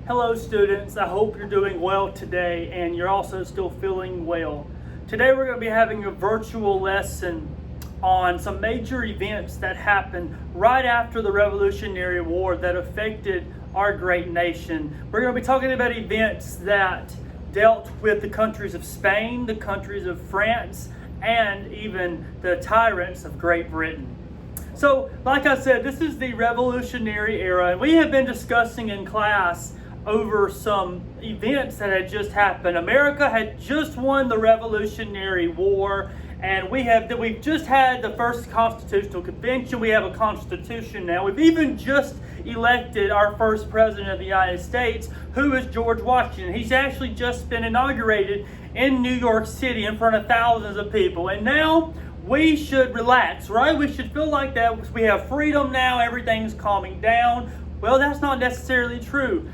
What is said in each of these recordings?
Hello students, I hope you're doing well today and you're also still feeling well. Today we're going to be having a virtual lesson on some major events that happened right after the Revolutionary War that affected our great nation. We're going to be talking about events that dealt with the countries of Spain, the countries of France, and even the tyrants of Great Britain. So, like I said, this is the Revolutionary era, and we have been discussing in class over some events that had just happened. America had just won the Revolutionary War, and we've just had the first Constitutional Convention. We have a Constitution now. We've even just elected our first President of the United States, who is George Washington. He's actually just been inaugurated in New York City in front of thousands of people. And now we should relax, right? We should feel like that because we have freedom now, everything's calming down. Well, that's not necessarily true.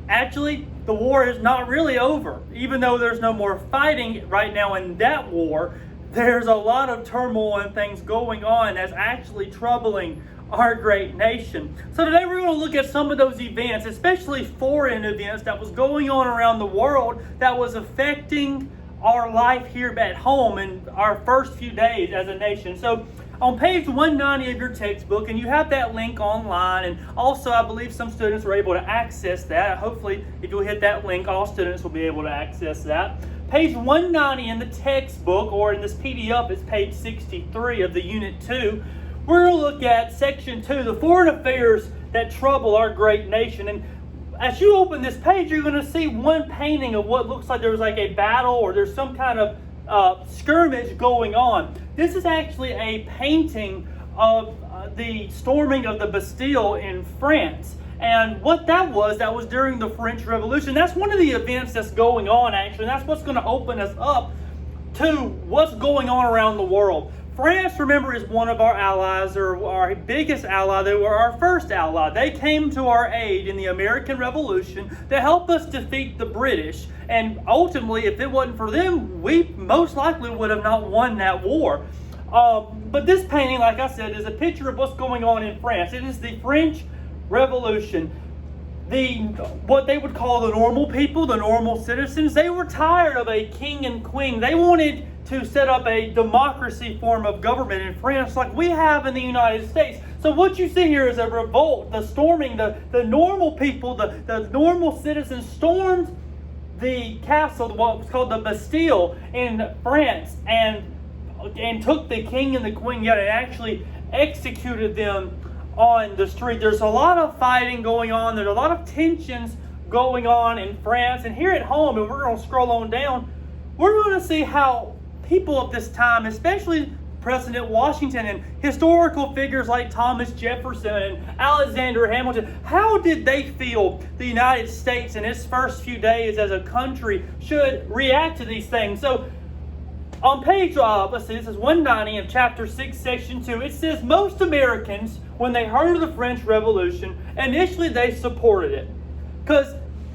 Actually, the war is not really over. Even though there's no more fighting right now in that war, there's a lot of turmoil and things going on that's actually troubling our great nation. So today we're going to look at some of those events, especially foreign events that was going on around the world that was affecting our life here at home in our first few days as a nation. So on page 190 of your textbook, and you have that link online, and also I believe some students were able to access that. Hopefully, if you hit that link, all students will be able to access that. Page 190 in the textbook, or in this PDF, it's page 63 of the Unit 2. We're going to look at Section 2, the foreign affairs that trouble our great nation. And as you open this page, you're going to see one painting of what looks like there was like a battle or there's some kind of skirmish going on. This is actually a painting of the storming of the Bastille in France. And what that was during the French Revolution. That's one of the events that's going on, actually. And that's what's going to open us up to what's going on around the world. France, remember, is one of our allies, or our biggest ally. They were our first ally. They came to our aid in the American Revolution to help us defeat the British. And ultimately, if it wasn't for them, we most likely would have not won that war. But this painting, like I said, is a picture of what's going on in France. It is the French Revolution. What they would call the normal people, the normal citizens, they were tired of a king and queen. They wanted to set up a democracy form of government in France like we have in the United States. So what you see here is a revolt, the storming, the normal people, the normal citizens stormed the castle, what was called the Bastille in France, and took the king and the queen yet and actually executed them on the street. There's a lot of fighting going on. There's a lot of tensions going on in France. And here at home, and we're going to scroll on down, we're going to see how people of this time, especially President Washington and historical figures like Thomas Jefferson and Alexander Hamilton, how did they feel the United States in its first few days as a country should react to these things? So on page, this is 190 of chapter 6, section 2, it says most Americans, when they heard of the French Revolution, initially they supported it. Because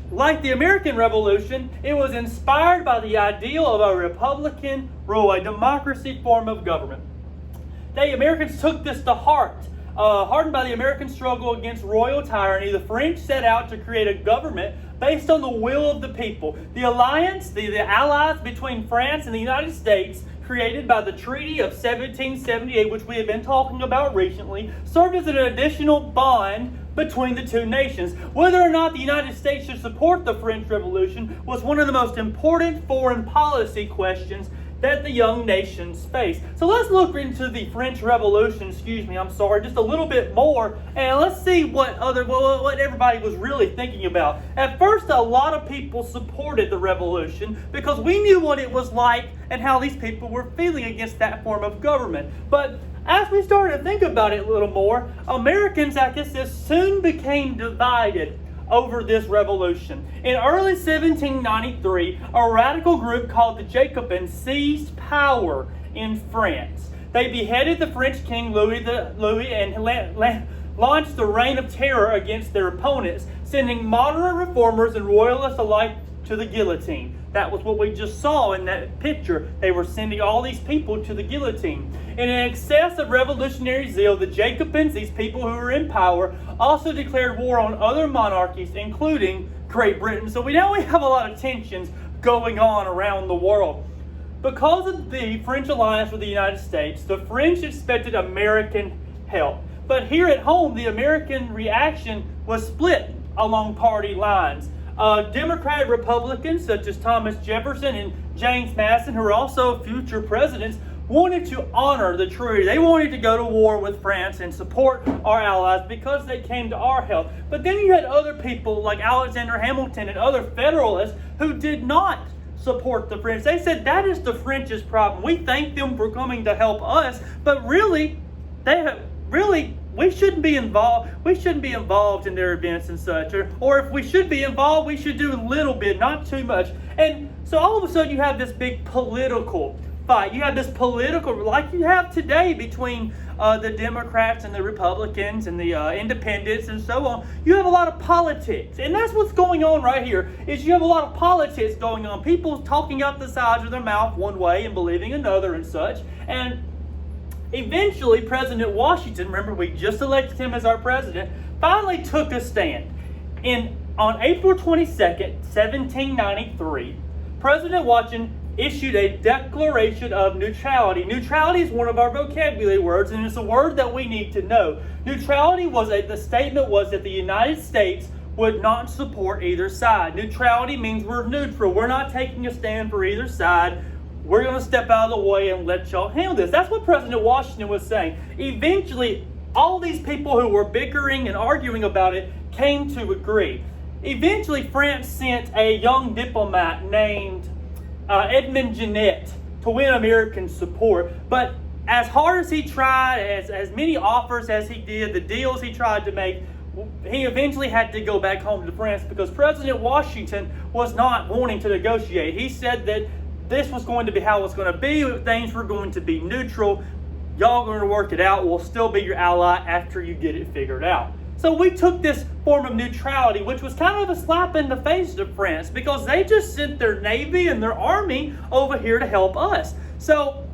like the American Revolution, it was inspired by the ideal of a republican rule, a democracy form of government. The Americans took this to heart. Hardened by the American struggle against royal tyranny, the French set out to create a government based on the will of the people. The alliance, the allies between France and the United States, created by the Treaty of 1778, which we have been talking about recently, served as an additional bond between the two nations. Whether or not the United States should support the French Revolution was one of the most important foreign policy questions that the young nations faced. So let's look into the French Revolution, just a little bit more, and let's see what everybody was really thinking about. At first, a lot of people supported the revolution because we knew what it was like and how these people were feeling against that form of government. But as we started to think about it a little more, Americans, I guess, soon became divided over this revolution. In early 1793, a radical group called the Jacobins seized power in France. They beheaded the French king Louis and launched the reign of terror against their opponents, sending moderate reformers and royalists alike to the guillotine. That was what we just saw in that picture. They were sending all these people to the guillotine. And in excess of revolutionary zeal, the Jacobins, these people who were in power, also declared war on other monarchies, including Great Britain. So now we have a lot of tensions going on around the world. Because of the French alliance with the United States, the French expected American help. But here at home, the American reaction was split along party lines. Democratic Republicans such as Thomas Jefferson and James Madison, who are also future presidents, wanted to honor the treaty. They wanted to go to war with France and support our allies because they came to our help. But then you had other people like Alexander Hamilton and other Federalists who did not support the French. They said that is the French's problem. We thank them for coming to help us, but really, we shouldn't be involved. We shouldn't be involved in their events and such. Or if we should be involved, we should do a little bit, not too much. And so all of a sudden you have this big political fight. You have this political, like you have today between the Democrats and the Republicans and the independents and so on. You have a lot of politics. And that's what's going on right here, is you have a lot of politics going on. People talking out the sides of their mouth one way and believing another and such. And eventually, President Washington, remember we just elected him as our president, finally took a stand. On April 22nd, 1793, President Washington issued a declaration of neutrality. Neutrality is one of our vocabulary words, and it's a word that we need to know. Neutrality the statement was that the United States would not support either side. Neutrality means we're neutral. We're not taking a stand for either side. We're going to step out of the way and let y'all handle this. That's what President Washington was saying. Eventually, all these people who were bickering and arguing about it came to agree. Eventually, France sent a young diplomat named Edmond Genet to win American support. But as hard as he tried, as many offers as he did, the deals he tried to make, he eventually had to go back home to France because President Washington was not wanting to negotiate. He said that this was going to be how it was going to be. Things were going to be neutral. Y'all are going to work it out. We'll still be your ally after you get it figured out. So we took this form of neutrality, which was kind of a slap in the face to France because they just sent their navy and their army over here to help us. So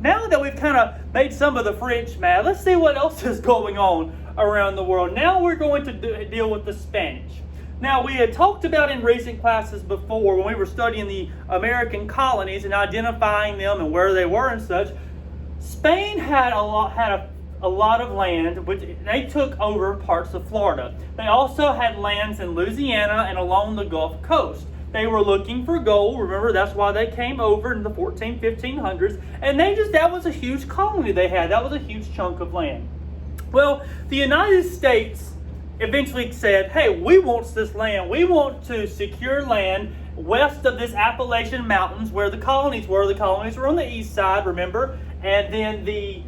now that we've kind of made some of the French mad, let's see what else is going on around the world. Now we're going to deal with the Spanish. Now, we had talked about in recent classes before when we were studying the American colonies and identifying them and where they were and such. Spain had a lot of land, which they took over parts of Florida. They also had lands in Louisiana and along the Gulf Coast. They were looking for gold. Remember, that's why they came over in the 1500s. And that was a huge colony they had. That was a huge chunk of land. Well, the United States eventually said, hey, we want this land. We want to secure land west of this Appalachian Mountains where the colonies were. The colonies were on the east side, remember? And then the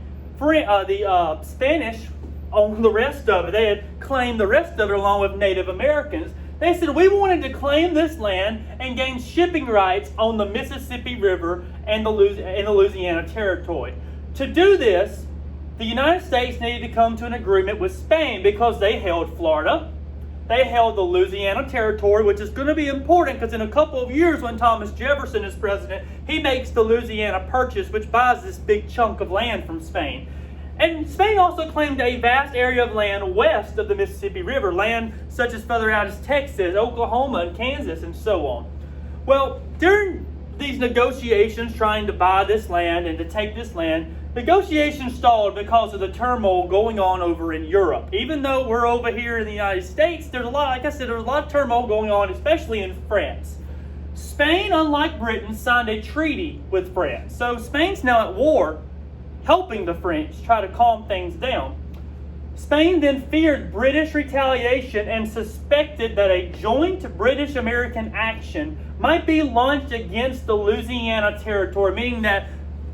Spanish owned the rest of it. They had claimed the rest of it along with Native Americans. They said, we wanted to claim this land and gain shipping rights on the Mississippi River and the Louisiana Territory. To do this, the United States needed to come to an agreement with Spain because they held Florida. They held the Louisiana Territory, which is going to be important because in a couple of years when Thomas Jefferson is president, he makes the Louisiana Purchase, which buys this big chunk of land from Spain. And Spain also claimed a vast area of land west of the Mississippi River, land such as further out as Texas, Oklahoma, and Kansas, and so on. Well, during these negotiations trying to buy this land and to take this land, negotiations stalled because of the turmoil going on over in Europe. Even though we're over here in the United States, there's a lot of turmoil going on, especially in France. Spain, unlike Britain, signed a treaty with France. So Spain's now at war, helping the French try to calm things down. Spain then feared British retaliation and suspected that a joint British-American action might be launched against the Louisiana Territory, meaning that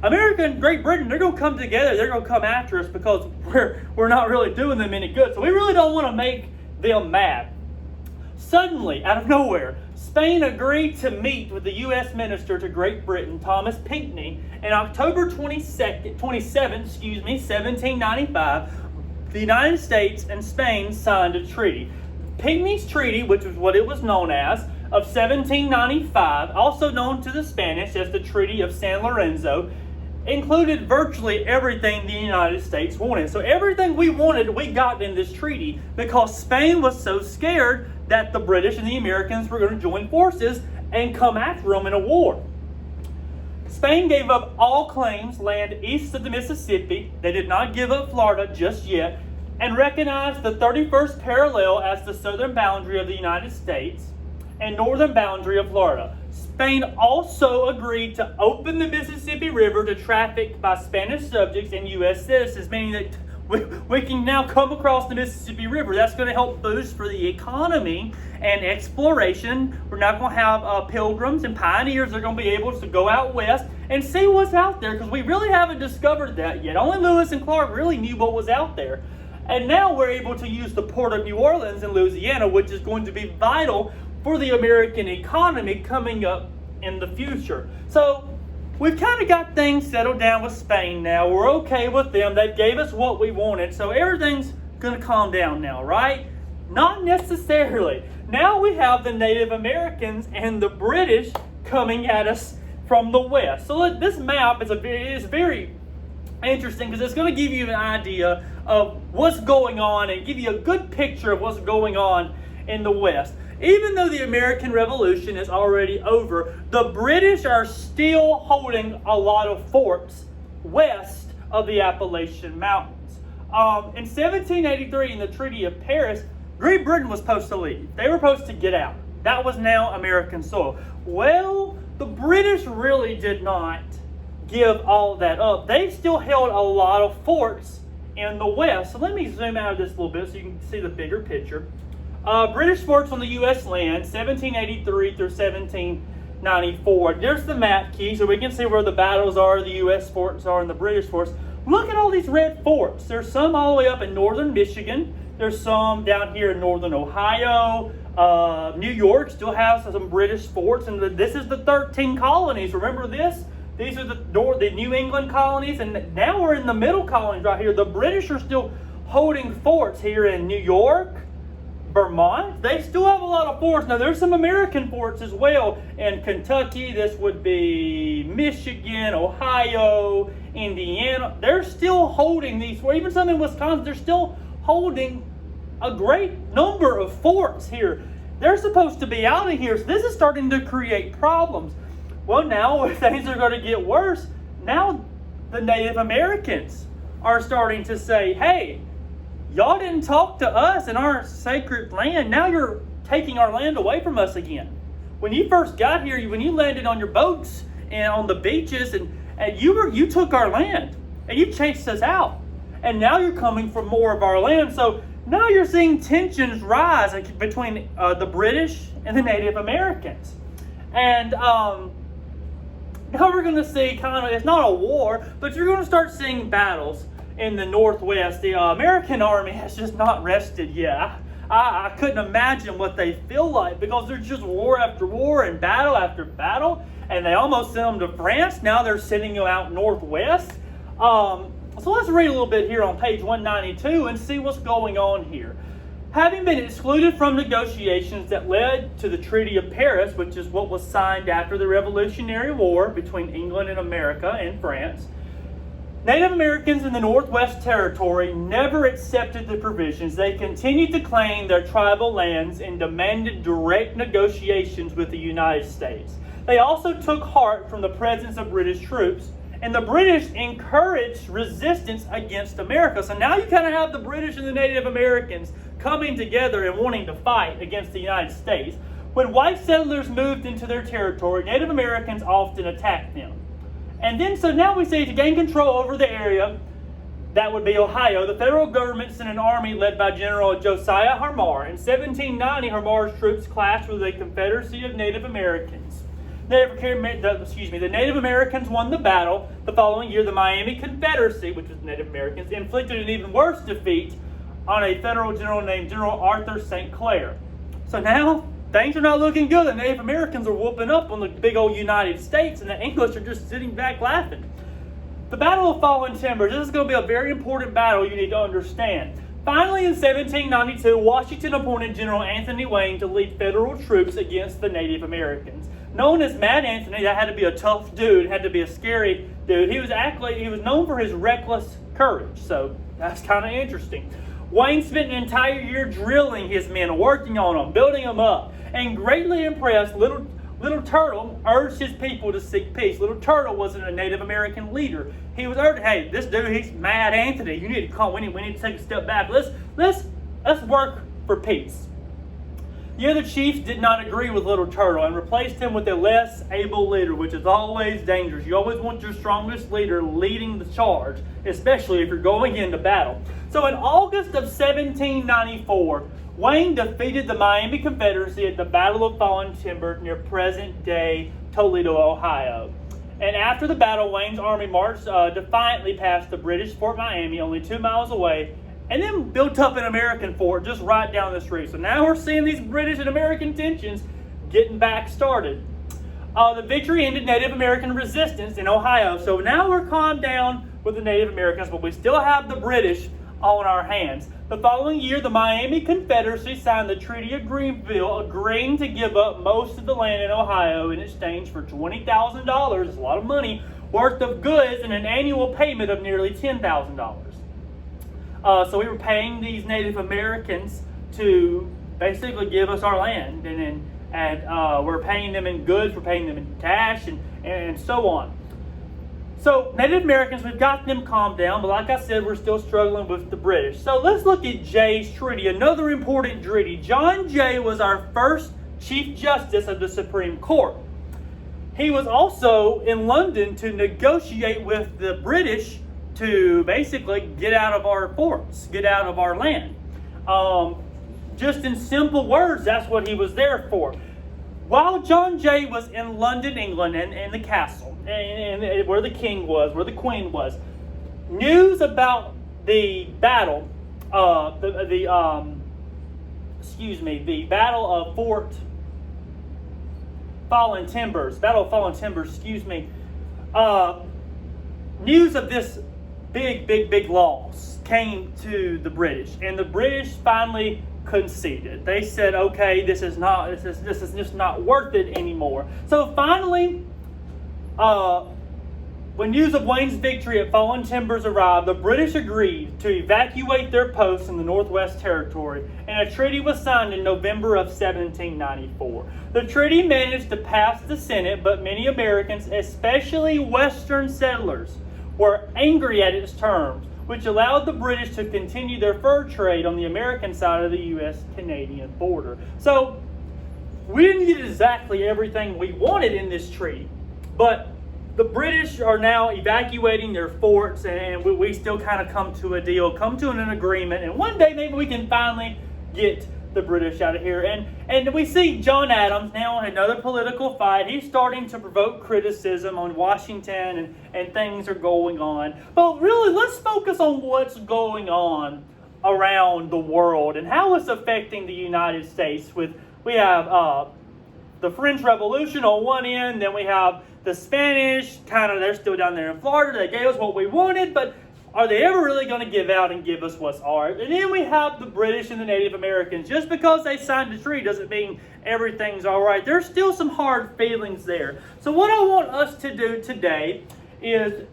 America and Great Britain, they're going to come together. They're going to come after us because we're not really doing them any good. So we really don't want to make them mad. Suddenly, out of nowhere, Spain agreed to meet with the U.S. Minister to Great Britain, Thomas Pinckney, and October 27, 1795, the United States and Spain signed a treaty. Pinckney's treaty, which was what it was known as, of 1795, also known to the Spanish as the Treaty of San Lorenzo, included virtually everything the United States wanted. So everything we wanted, we got in this treaty because Spain was so scared that the British and the Americans were going to join forces and come after them in a war. Spain gave up all claims land east of the Mississippi. They did not give up Florida just yet, and recognized the 31st parallel as the southern boundary of the United States and northern boundary of Florida. Spain also agreed to open the Mississippi River to traffic by Spanish subjects and U.S. citizens, meaning that we can now come across the Mississippi River. That's going to help boost for the economy and exploration. We're now going to have pilgrims and pioneers that are going to be able to go out west and see what's out there, because we really haven't discovered that yet. Only Lewis and Clark really knew what was out there. And now we're able to use the port of New Orleans in Louisiana, which is going to be vital for the American economy coming up in the future. So we've kind of got things settled down with Spain now. We're okay with them. They gave us what we wanted. So everything's going to calm down now, right? Not necessarily. Now we have the Native Americans and the British coming at us from the west. So this map is very interesting because it's going to give you an idea of what's going on and give you a good picture of what's going on in the west. Even though the American Revolution is already over, the British are still holding a lot of forts west of the Appalachian Mountains. In 1783, in the Treaty of Paris, Great Britain was supposed to leave. They were supposed to get out. That was now American soil. Well, the British really did not give all that up. They still held a lot of forts in the west. So let me zoom out of this a little bit so you can see the bigger picture. British forts on the U.S. land, 1783 through 1794. There's the map key, so we can see where the battles are, the U.S. forts are, and the British forts. Look at all these red forts. There's some all the way up in northern Michigan. There's some down here in northern Ohio. New York still has some British forts, and this is the 13 colonies. Remember this? These are the New England colonies, and now we're in the middle colonies right here. The British are still holding forts here in New York, Vermont. They still have a lot of forts. Now, there's some American forts as well in Kentucky. This would be Michigan, Ohio, Indiana. They're still holding these, or even some in Wisconsin, they're still holding a great number of forts here. They're supposed to be out of here. So this is starting to create problems. Well, now things are going to get worse. Now the Native Americans are starting to say, hey, y'all didn't talk to us in our sacred land. Now you're taking our land away from us again. When you first got here, when you landed on your boats and on the beaches, and you took our land and you chased us out. And now you're coming for more of our land. So now you're seeing tensions rise between the British and the Native Americans. And now we're going to see it's not a war, but you're going to start seeing battles in the Northwest. The American army has just not rested yet. I couldn't imagine what they feel like, because there's just war after war and battle after battle, and they almost sent them to France. Now they're sending them out northwest. So let's read a little bit here on page 192 and see what's going on here. Having been excluded from negotiations that led to the Treaty of Paris, which is what was signed after the Revolutionary War between England and America and France, Native Americans in the Northwest Territory never accepted the provisions. They continued to claim their tribal lands and demanded direct negotiations with the United States. They also took heart from the presence of British troops, and the British encouraged resistance against America. So now you kind of have the British and the Native Americans coming together and wanting to fight against the United States. When white settlers moved into their territory, Native Americans often attacked them. And then, so now we see, to gain control over the area, that would be Ohio, the federal government sent an army led by General Josiah Harmar. In 1790, Harmar's troops clashed with a confederacy of Native Americans. The Native Americans won the battle. The following year, the Miami Confederacy, which was Native Americans, inflicted an even worse defeat on a federal general named General Arthur St. Clair. So now, things are not looking good. The Native Americans are whooping up on the big old United States, and the English are just sitting back laughing. The Battle of Fallen Timbers. This is going to be a very important battle you need to understand. Finally, in 1792, Washington appointed General Anthony Wayne to lead federal troops against the Native Americans. Known as Mad Anthony, that had to be a tough dude, had to be a scary dude. He was known for his reckless courage, so that's kind of interesting. Wayne spent an entire year drilling his men, working on them, building them up, and greatly impressed, Little Turtle urged his people to seek peace. Little Turtle wasn't a Native American leader. He was urged, hey, this dude, he's Mad Anthony. You need to come. We need to take a step back. Let's work for peace. The other chiefs did not agree with Little Turtle and replaced him with a less able leader, which is always dangerous. You always want your strongest leader leading the charge, especially if you're going into battle. So in August of 1794, Wayne defeated the Miami Confederacy at the Battle of Fallen Timber near present-day Toledo, Ohio. And after the battle, Wayne's army marched defiantly past the British Fort Miami, only 2 miles away, and then built up an American fort just right down the street. So now we're seeing these British and American tensions getting back started. The victory ended Native American resistance in Ohio. So now we're calmed down with the Native Americans, but we still have the British on our hands. The following year, the Miami Confederacy signed the Treaty of Greenville, agreeing to give up most of the land in Ohio in exchange for $20,000, it's a lot of money, worth of goods and an annual payment of nearly $10,000. So we were paying these Native Americans to basically give us our land, and we're paying them in goods, we're paying them in cash, and so on. So Native Americans, we've got them calmed down, but like I said, we're still struggling with the British. So let's look at Jay's Treaty, another important treaty. John Jay was our first Chief Justice of the Supreme Court. He was also in London to negotiate with the British to basically get out of our forts, get out of our land. Just in simple words, that's what he was there for. While John Jay was in London, England, and the castle, and where the king was, where the queen was, news about the battle, the Battle of Fallen Timbers, news of this big loss came to the British, and the British finally conceded. They said, okay, this is just not worth it anymore. So finally, when news of Wayne's victory at Fallen Timbers arrived, the British agreed to evacuate their posts in the Northwest Territory, and a treaty was signed in November of 1794. The treaty managed to pass the Senate, but many Americans, especially Western settlers, were angry at its terms, which allowed the British to continue their fur trade on the American side of the U.S.-Canadian border. So we didn't get exactly everything we wanted in this treaty, but the British are now evacuating their forts, and we still kind of come to an agreement, and one day maybe we can finally get the British out of here. And we see John Adams now in another political fight. He's starting to provoke criticism on Washington, and things are going on. But really, let's focus on what's going on around the world and how it's affecting the United States. We have the French Revolution on one end, then we have the Spanish, they're still down there in Florida. They gave us what we wanted, but are they ever really going to give out and give us what's ours? And then we have the British and the Native Americans. Just because they signed a treaty doesn't mean everything's all right. There's still some hard feelings there. So what I want us to do today is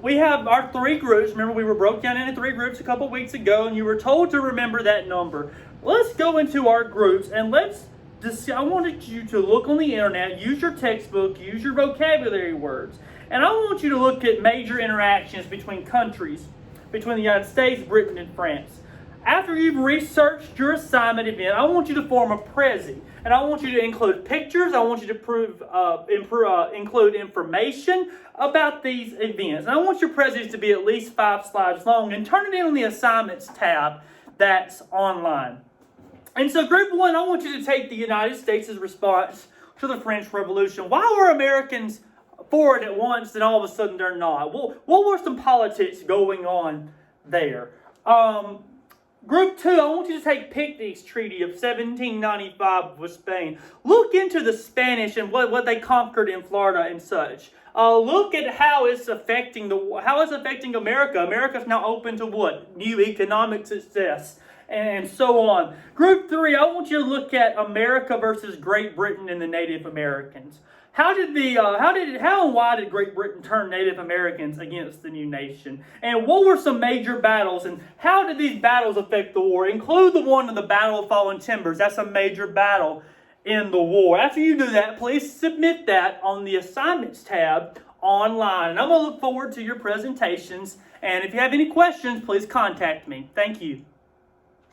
we have our 3 groups. Remember, we were broke down into 3 groups a couple weeks ago, and you were told to remember that number. Let's go into our groups, and I wanted you to look on the internet, use your textbook, use your vocabulary words. And I want you to look at major interactions between countries, between the United States, Britain, and France. After you've researched your assignment event, I want you to form a Prezi. And I want you to include pictures. I want you to include information about these events. And I want your Prezis to be at least 5 slides long, and turn it in on the assignments tab that's online. And so group 1, I want you to take the United States' response to the French Revolution. Why were Americans for it at once, and all of a sudden they're not? What were some politics going on there? Group 2, I want you to take Picnic's Treaty of 1795 with Spain. Look into the Spanish and what they conquered in Florida and such. Look at how it's affecting America. America's now open to what? New economic success and so on. Group 3, I want you to look at America versus Great Britain and the Native Americans. How and why did Great Britain turn Native Americans against the new nation? And what were some major battles, and how did these battles affect the war? Include the one in the Battle of Fallen Timbers. That's a major battle in the war. After you do that, please submit that on the assignments tab online. And I'm going to look forward to your presentations. And if you have any questions, please contact me. Thank you.